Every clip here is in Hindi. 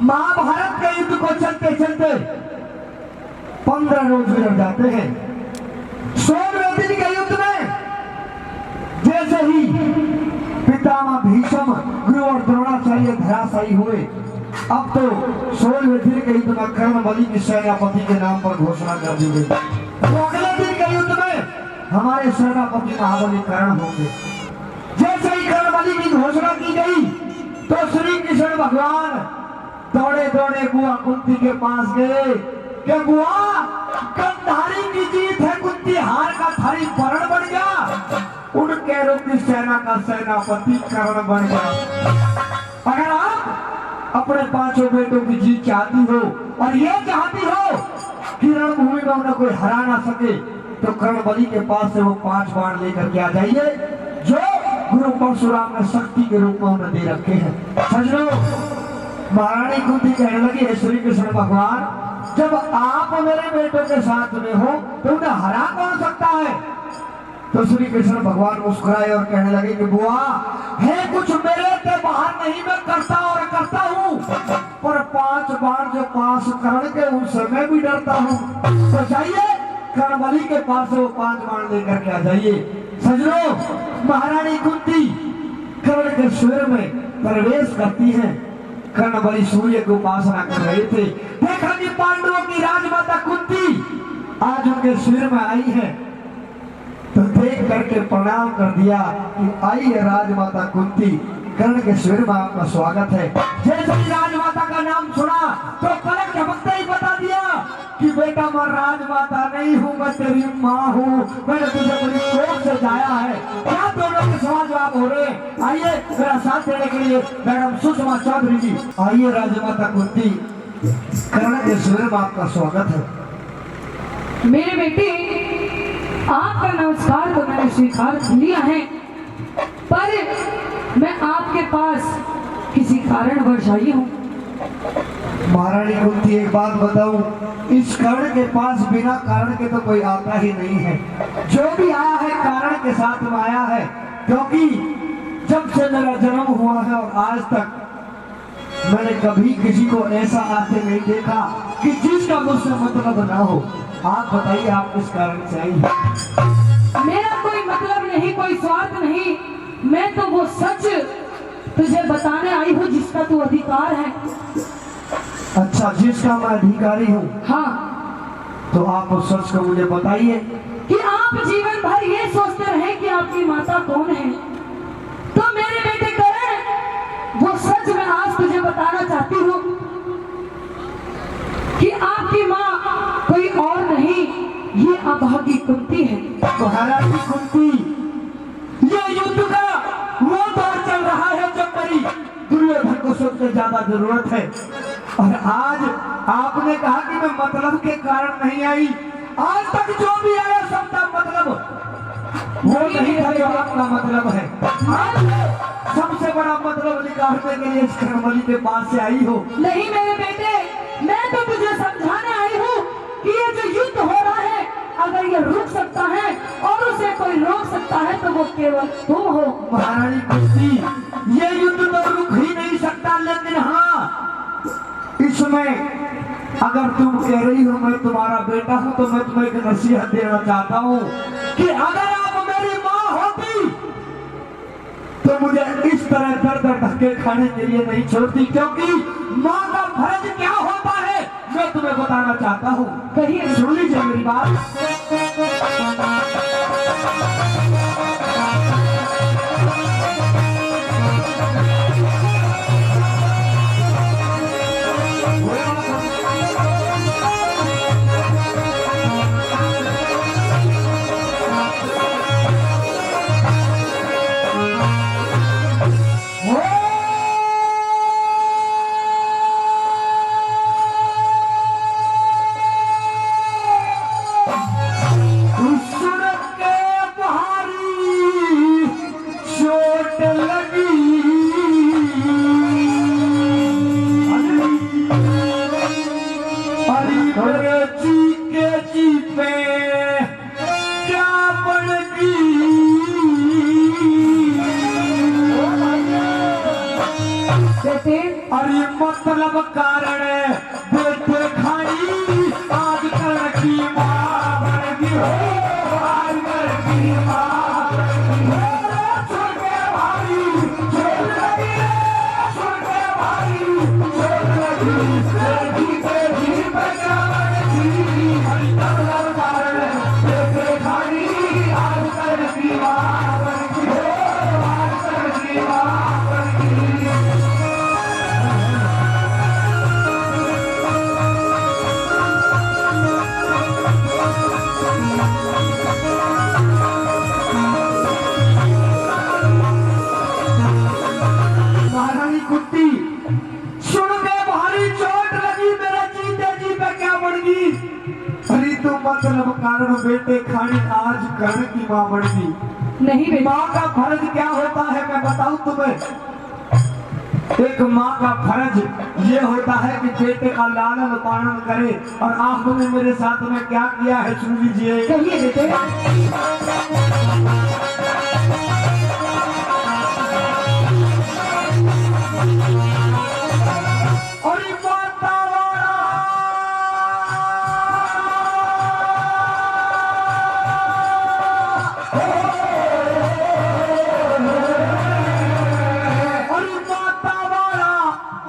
महाभारत के युद्ध को चलते चलते 15 रोज गुजर जाते हैं। 16वें दिन के युद्ध में जैसे ही पितामह भीष्म, गुरु और द्रोणाचार्य धराशायी हुए, अब तो 16वें दिन के युद्ध में कर्ण बलि की सेनापति के नाम पर घोषणा कर दी गई। तो अगले दिन के युद्ध में हमारे सेनापति महाबली कर्ण होंगे। जैसे ही कर्ण बलि की घोषणा की गई तो श्री कृष्ण भगवान दौड़े दौड़े बुआ कुंती के पास गए कि बुआ, गंधारी की जीत है, कुंती हार का थारी वरण बन गया, उनके रुक सेना का सेनापति कर्ण बन गया। अगर आप अपने 5 बेटों की जीत चाहती हो और ये चाहती हो कि रणभूमि में उन्हें कोई हरा ना सके, तो कर्ण बलि के पास से वो 5 बाण लेकर के आ जाइए जो गुरु परशुराम ने शक्ति के रूप में उन्हें दे रखे हैं। सजनो, महारानी कुंती कहने लगी, हे श्री कृष्ण भगवान, जब आप मेरे बेटों के साथ में हो तो उन्हें हरा कौन सकता है? तो श्री कृष्ण भगवान मुस्कुराए और कहने लगे कि बुआ, है कुछ मेरे से बाहर नहीं, मैं करता और करता हूँ, पर 5 बार जो पास कर्ण के उनसे मैं भी डरता हूँ। तो जाइए कर्ण बलि के पास से वो 5 बाण लेकर के आ जाइए। सजनो, महारानी कुंती कर्ण के शिविर में प्रवेश करती हैं। कर्ण बलि सूर्य की उपासना कर रहे थे। देखा कि पांडवों की राजमाता कुंती आज उनके शिविर में आई है, तो देख करके प्रणाम कर दिया कि आई है राजमाता कुंती, कर्ण के शिविर में आपका स्वागत है। जैसे ही राजमाता का नाम सुना तो पलक झपकते ही बता दिया कि बेटा, मैं राजमाता नहीं हूँ, मैं तेरी माँ हूँ, मैंने तुझे बड़ी कोख से जाया है। क्या दोनों के सवाल जवाब हो रहे हैं? आइए मेरा साथ देने के लिए मैडम सुषमा चौधरी जी आइए। राजमाता कुंती, कर्ण के शिविर में आपका स्वागत है। मेरे बेटे, आपका नमस्कार तो मैंने स्वीकार लिया है, पर मैं आपके पास किसी कारणवश आई हूँ। महारानी कुंती, एक बात बताऊं, इस कर्ण के पास बिना कारण के तो कोई आता ही नहीं है। जो भी आया है कारण के साथ में आया है, क्योंकि जब से मेरा जन्म हुआ है और आज तक मैंने कभी किसी को ऐसा आते नहीं देखा कि जिसका मुझसे मतलब ना हो। आप बताइए, आप किस कारण से आई? मेरा कोई मतलब नहीं, कोई स्वार्थ नहीं, मैं तो वो सच तुझे बताने आई हूँ जिसका तू अधिकार है। अच्छा, जिसका मैं अधिकारी हूँ? हाँ। तो आप उस सच को मुझे बताइए कि आप जीवन भर ये सोचते रहे कि आपकी माता कौन है, तो मेरे बेटे करण, वो सच मैं आज तुझे बताना चाहती हूँ कि आपकी माँ कोई और नहीं, ये अभागी कुंती है। महारानी कुंती, ये युद्ध का वो दौर चल रहा है जब मेरी दुर्योधन को सबसे ज्यादा जरूरत है, और आज आपने कहा कि मैं मतलब के कारण नहीं आई। आज तक जो भी आया सबका मतलब वो नहीं था जो आपका मतलब है। आज सबसे बड़ा मतलब निकालने के लिए इस कर्ण बलि के पास से आई हो। नहीं मेरे बेटे, मैं तो तुझे समझाने आई हूँ कि ये जो युद्ध हो रहा है, अगर ये रुक सकता है और उसे कोई रोक सकता है तो वो केवल तुम हो। महारानी कुंती, ये युद्ध तो रुक ही नहीं सकता, लेकिन हाँ, इसमें अगर तुम कह रही हो मैं तुम्हारा बेटा हूं, तो मैं तुम्हें एक नसीहत देना चाहता हूं कि अगर आप मेरी माँ होती तो मुझे इस तरह दर दर धक्के खाने के लिए नहीं छोड़ती, क्योंकि माँ का फर्ज क्या होता है मैं तुम्हें बताना चाहता हूँ। कहिए। सुन लीजिए मेरी बात। सुन के अरे मतलब कारण बेटे खाई आज कल की माँ बन गई हो, आज कल की माँ बन गई हो। सुन के भाई छोड़ लगी, सुन के भाई छोड़ लगी, तेरी तेरी बजावन की हरी मतलब कारण बेटे खाई आज कल की माँ बन गई हो, आज कल की माँ बन गई। महारानी कुंती सुन के भारी चोट लगी, मेरा जीते जी पे क्या बन गई। अरे तो मतलब कारण बेटे खानी आज कर्ण की माँ बन गई। नहीं बेटा, माँ का फर्ज क्या होता है मैं बताऊं तुम्हें। एक माँ का फर्ज ये होता है कि बेटे का लालन पालन करे, और आपने मेरे साथ में क्या किया है सुन लीजिए। कहिए बेटे। और ये माता वाला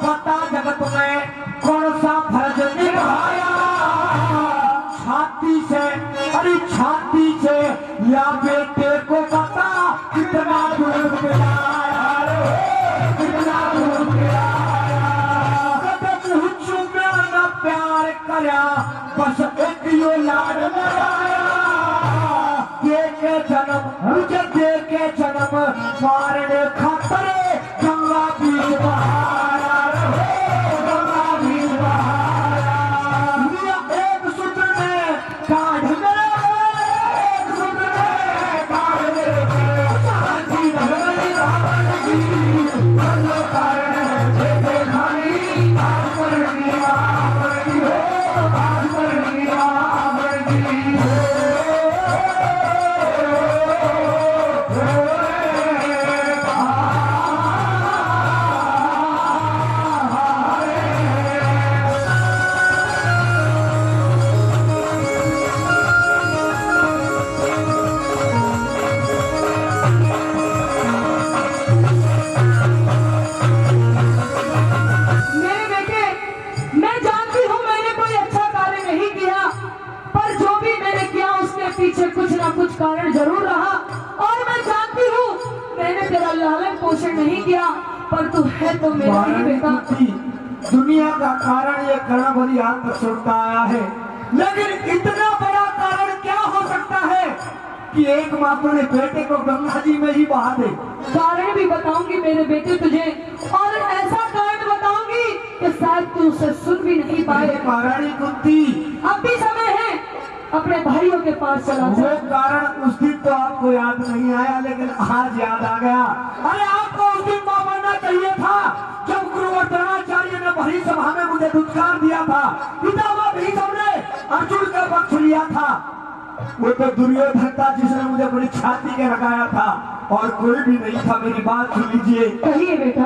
बता जगत में कौन सा फर्ज निभाया, छाती से, अरे छाती से या बेटे को बता कितना दूर पिलाया रे, कितना दूर पिलाया। कदम चूमे न प्यार करा, बस एक यो लाड लगाया। दे के जन्म मुझे दे के जन्म मारने खातर गंगा बीच बहाया रे, गंगा बीच बहाया। लिया एक सूत्र में काढ़ मेरे, एक सूत्र में काढ़ मेरे, शांति नगरी रावण की बंदो कारण बेटे खानी आज पर नीवा बरगी हो, आज पर नीवा बरगी हो। मेरे बेटे, मैं जानती हूँ मैंने कोई अच्छा कार्य नहीं किया, पर जो भी मैंने किया उसके पीछे कुछ ना कुछ कारण जरूर रहा। और मैं जानती हूँ मैंने तेरा लालन पोषण नहीं किया, पर तू है तो मेरा ही बेटा। दुनिया का कारण ये कर्ण बलि हाथ तक सुनता आया है, लेकिन इतना बड़ा कारण क्या हो सकता है कि एक माँ अपने बेटे को गंगा जी में ही बहा दे। कारण भी बताऊंगी मेरे बेटे तुझे, और ऐसा कारण बताऊंगी कि शायद तू उसे सुन भी नहीं पाए। महारानी कुंती अब भी समय है, अपने भाइयों के पास चला वो जा। कारण उस दिन तो आपको याद नहीं आया, लेकिन आज याद आ गया। अरे आपको उस दिन मां बनना चाहिए था जब गुरु द्रोणाचार्य ने भरी सभा में मुझे दुत्कार दिया था, पितामह भीष्म ने अर्जुन का पक्ष लिया था। वो तो दुर्योधन था जिसने मुझे बड़ी छाती के लगाया था, और कोई भी नहीं था। मेरी बात सुन लीजिए। कहिए बेटा।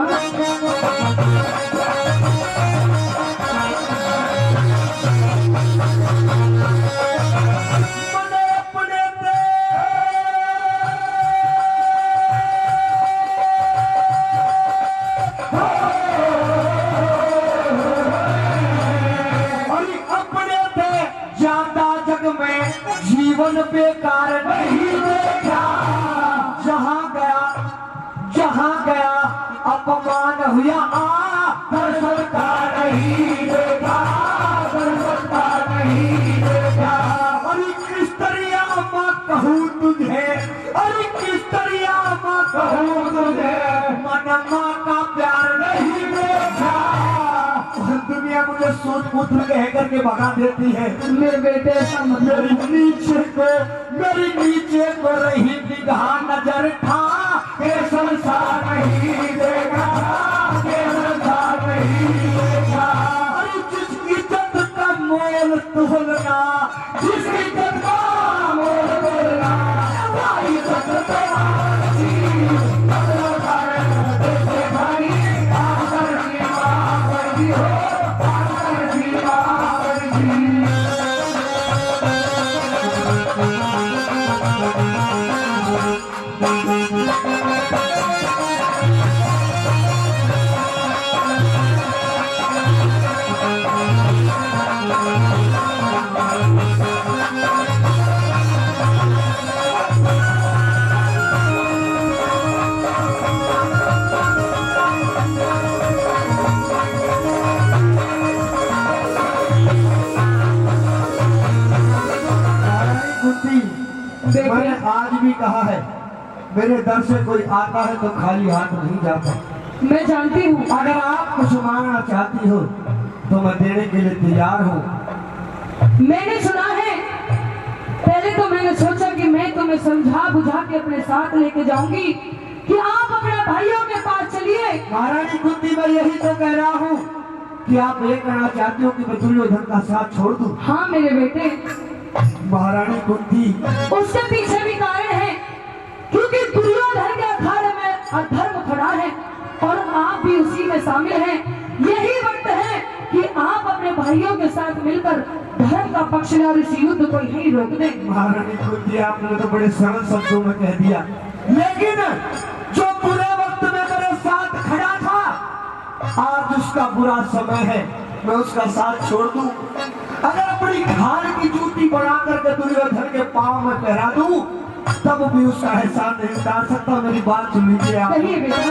मने अपने दे अरे अपने थे ज्यादा जग में जीवन बेकार नहीं देखा। जहाँ गया अपमान हुआ, दर्शन का नहीं देखा, दर्शन का नहीं देखा। अरे किस तरह माँ कहूँ तुझे, अरे किस तरह माँ कहूँ तुझे, मन माँ का प्यार नहीं देखा। दुनिया मुझे सोच पुत्र कह करके भगा देती है। मेरे बेटे ऐसा मत कर। मेरी नीचे को रही निगाह नजर था, ये संसार नहीं देखा, ये संसार नहीं देखा। अरे जिसकी इज्जत का मोल तोलना, जिसकी इज्जत का मोल तोलना, वही इज्जत तुम्हारी। बदला कारण देखे भाई, आकर की माँ जी हो भास्कर जी बाबर जी। मैंने आज भी कहा है, मेरे दर से कोई आता है तो खाली हाथ नहीं जाता। मैं जानती हूँ। अगर आप कुछ मांगना चाहती हो तो मैं देने के लिए तैयार हूँ। मैंने सुना है, पहले तो मैंने सोचा कि मैं तुम्हें समझा बुझा के अपने साथ लेके जाऊंगी कि आप अपने भाइयों के पास चलिए। महारानी कुंती, मैं यही तो कह रहा हूँ कि आप ये कहना चाहती हो कि मैं दुर्योधन का साथ छोड़ दूं। हाँ मेरे बेटे। महारानी कुंती, उसके पीछे भी कारण है, क्योंकि दुर्योधन के अखाड़े में अधर्म खड़ा है और आप भी उसी में शामिल हैं। यही वक्त है कि आप अपने भाइयों के साथ मिलकर धर्म का पक्ष लें और इस युद्ध को यही रोक दें। महारानी कुंती, आपने तो बड़े सरल शब्दों में कह दिया, लेकिन जो बुरे वक्त में मेरे साथ खड़ा था, आज उसका बुरा समय है, मैं उसका साथ छोड़ दूं? अगर अपनी खाल की जूती बना करके दुर्योधन के पांव में पहरा दूं, तब भी उसका एहसान नहीं उतार सकता। मेरी बात सुन लीजिए आप। कहिए बेटा।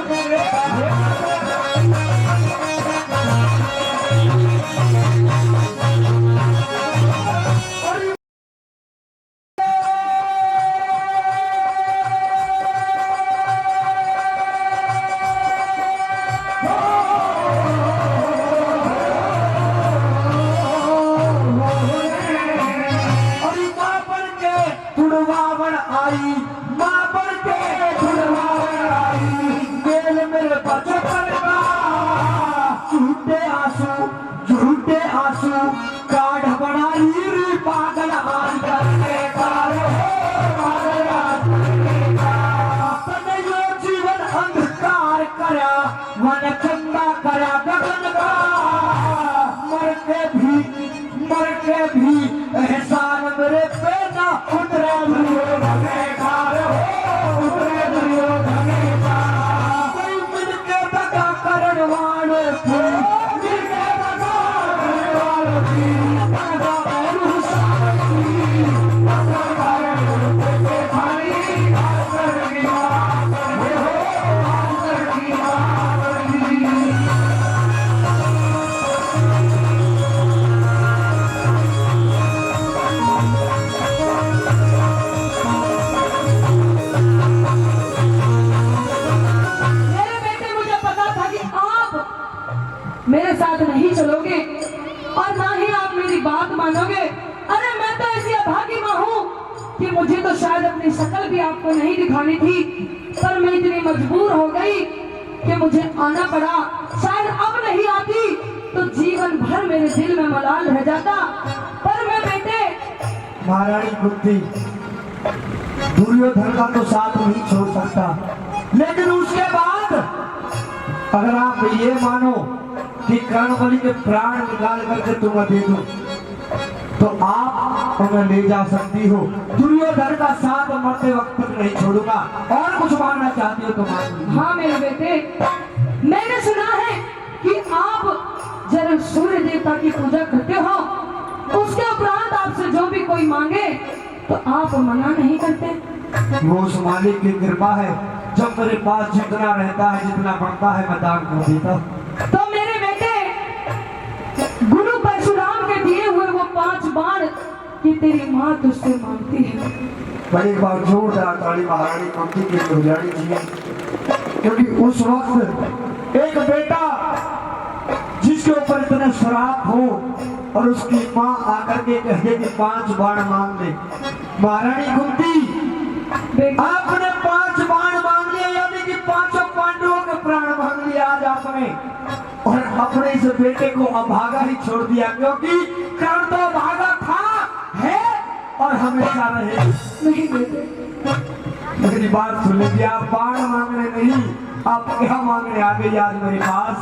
झूठे आंसू काढ़ बनाई रे पागल हाल करके जीवन अंधकार करा वन चंदा करा गगन का, मर के भी एहसान मेरे पे ना उतरे दुर्योधन का, उतरे दुर्योधन का। कोई मिलके दगा करण वाले मेरे साथ नहीं चलोगे और ना ही आप मेरी बात मानोगे। अरे मैं तो ऐसी अभागी माँ हूँ कि मुझे तो शायद अपनी शक्ल भी आपको नहीं दिखानी थी, पर मैं इतनी मजबूर हो गई कि मुझे आना पड़ा। शायद अब नहीं आती तो जीवन भर मेरे दिल में मलाल रह जाता। पर मैं बेटे। महारानी कुंती, दुर्योधन का तो साथ नहीं छोड़ सकता, लेकिन उसके बाद अगर आप ये मानो कि कर्णबलि के प्राण निकाल करके तुम्हें दे दूं, तो आप उन्हें ले जा सकती हो। दुर्योधन का साथ मरते वक्त तक नहीं छोड़ूंगा। और कुछ मांगना चाहती हो तो मांग लीजिए। हाँ मेरे बेटे, मैंने सुना है कि आप जब सूर्य देवता की पूजा करते हो, उसके उपरांत आपसे जो भी कोई मांगे तो आप मना नहीं करते। वो उस मालिक की कृपा है, जब मेरे पास जितना रहता है, जितना बढ़ता है, मैं दान कर देता हूँ। तो मेरे बेटे, गुरु परशुराम के दिए हुए वो 5 बाण कि तेरी माँ तुझसे मांगती है। भाई एक बार जोरदार ताली महारानी कुंती के लिए हो जानी चाहिए, क्योंकि उस वक्त एक बेटा जिसके ऊपर इतने श्राप हो और उसकी माँ आकर के कहे कि 5 बाण मांग ले। महारानी कुंती, आपने 5 बाण मांग लिए, यानी कि 5 पांडवों के प्राण मांग लिए आज आपने, और अपने इस बेटे को अभागा ही छोड़ दिया, क्योंकि कर्ण तो अभागा था, है और हमेशा रहे। नहीं बेटे, मेरी बात सुन लीजिए, आप बाण मांगने नहीं, आप क्या मांगने आ गई आज मेरे पास?